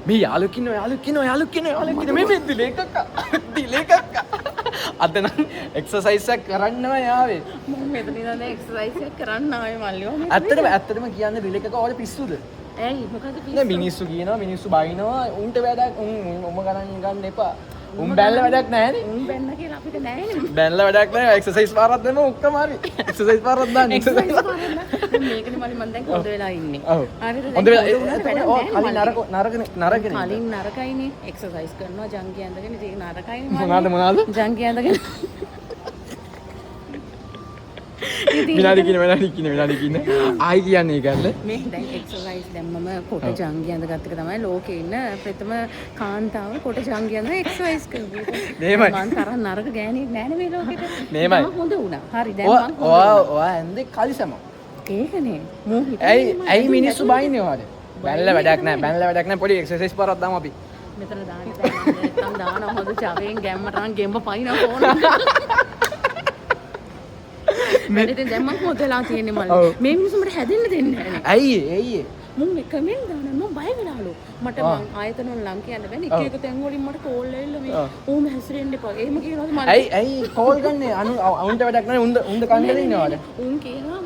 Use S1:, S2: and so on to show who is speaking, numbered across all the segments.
S1: මේ යාළුවෙක් ඉන්නවා මේ දිලේක අක්කා අද නම් එක්සර්සයිස් එකක් කරන්නවා යාවේ
S2: මම මෙතන ඉඳන් එක්සර්සයිස් එකක් කරන්න ආවේ මල්ලියෝ
S1: ඇත්තටම කියන්නේ දිලේක අක්කා ඔයාලා පිස්සුද
S2: ඇයි මොකද
S1: නෑ මිනිස්සු කියනවා මිනිස්සු බයිනවා උන්ට වැඩක් උඹ ගණන් එපා උන් බැල්ල වැඩක් නැහැනේ
S2: උන් බැන්න කියලා අපිට නෑනේ
S1: බැල්ල වැඩක් නැහැ එක්සර්සයිස් පාරක් දෙන්න ඔක්කොම හරි එක්සර්සයිස් පාරක් දාන්න
S2: එක්සර්සයිස් කරන්න මේකනේ මල්ලි මම දැන් හොඳ වෙලා ඉන්නේ
S1: ඔව්
S2: හරිද
S1: හොඳ වෙලා කලින්
S2: නරකයිනේ එක්සර්සයිස් කරනවා ජංගි ඇඳගෙන ඒක නරකයිනේ
S1: මොනවාද
S2: ජංගි ඇඳගෙන
S1: විනාඩි කින ආයි කියන්නේ ඒකල්ල
S2: මේ දැන් එක්සර්සයිස් දැන් මම කොට ජංගි ඇඳගත්ත එක තමයි ලෝකේ ඉන්න ප්‍රථම කාන්තාව කොට ජංගි ඇඳලා එක්සර්සයිස් කරපු මං තරම් නරක ගෑණියෙක් නෑනේ මේ ලෝකෙට
S1: මේමයි
S2: හොඳ වුණා හරි දැන් මං
S1: ඔයා ඇඳේ කලිසම
S2: ඒකනේ මූ හිතේ
S1: ඇයි මිනිස්සු බයින්නේ ඔයාලට බැල්ල වැඩක් නැහැ පොඩි එක්සර්සයිස් පාරක් දාමු අපි
S2: මෙතන දාන්න දැන් නැත්තම් දානවා හොඳ චවෙන් ගැම්මට නම් ගෙම්බ පයින්නවා ෆෝන් මෙතෙන් දැන් මම හොදලා තියෙන්නේ මල්ලි මේ මිනිස්සු මට හැදෙන්න දෙන්නේ නැහැ
S1: ඇයි
S2: මුන් මේ කමෙන්ට් දාන මම බය වෙලාලු මට මං ආයතන වල ලං කියන්න බෑනේ එක එක තැන් වලින් මට කෝල් ඇවිල්ලා මේ ඕම හැසිරෙන්න එපා එහෙම කියනවාද මම
S1: ඇයි කෝල් ගන්නේ උන්ට වැඩක් නැහැ උන්ද කන්න දෙන්නවද
S2: උන් කියනවා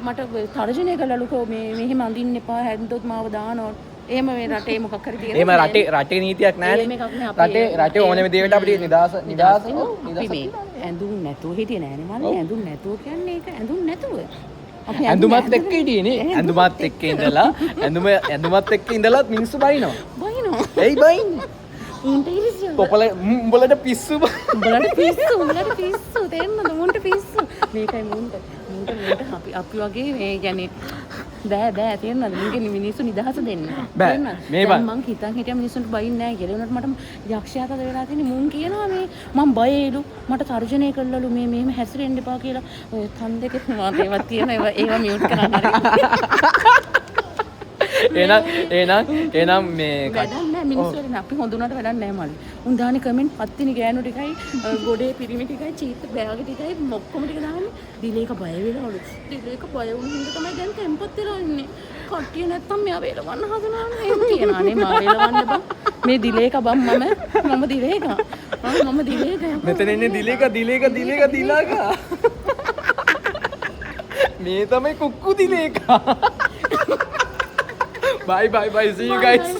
S2: මට තර්ජනය කළලු කෝ මේ මෙහෙම අඳින්න එපා හැන්දොත් මාව දානවා එහෙම මේ රටේ මොකක් හරි තියෙනවා
S1: එහෙම රටේ නීතියක් නැහැ රටේ ඕනෙම දෙයකට අපිට නිදාස
S2: ඇඳුම් නැතුව හිටියේ නෑනේ මල්ලි ඇඳුම් නැතුව කියන්නේ ඒක ඇඳුම් නැතුව
S1: ඇඳුමත් එක්ක හිටියේනේ ඇඳුමත් එක්ක ඉඳලා ඇඳුමත් එක්ක ඉඳලා මිනිස්සු බයිනවා ඇයි බයින්නේ
S2: උන්ට ඉරිසිය
S1: පොපල උඹලට පිස්සු
S2: උඹලට පිස්සු තේරෙනවද උන්ට පිස්සු මේකයි මුන්ට අපි වගේ මේ කියන්නේ බෑ තේරෙනවද මුන්ගේ මිනිස්සු නිදහස දෙන්න තේරෙනවද දැන් මං හිතන් හිටියා මිනිස්සුන්ට බයින්නේ නැහැ කියලා උනට මට යක්ෂයාට වෙලා තියෙන්නේ මුන් කියනවා මේ මං බයේලු මට තර්ජනය කළලු මේ මෙහෙම හැසිරෙන්න එපා කියලා ඔය තන් දෙකේ මාත් ඒවා තියෙනවා ඒවා මියුට් කරන්න එහෙනම් මේ වැඩක් නැහැ මිනිස්සු වලින් අපි හොඳුනට වැඩක් නැහැ මල්ලි. උන් දාන්නේ කමෙන්ට් පත්තිනි ගෑනු ටිකයි ගොඩේ පිරිමි ටිකයි චීත් බෑග් ටිකයි ඔක්කොම ටික දාන්නේ. දිලේක බය වෙලාවලු. දිලේක බය වුණ හින්දා තමයි දැන් ටෙම්පත් වෙලා ඉන්නේ. කට්ටිය නැත්තම් මෙයා වේලවන්න හදනවානේ. එහෙම කියනවානේ මා වේලවන්න බං. මේ දිලේක බං මම දිලේක. මම දිලේක.
S1: මෙතන ඉන්නේ දිලේක. මේ තමයි කුක්කු දිලේක. Bye. See you guys.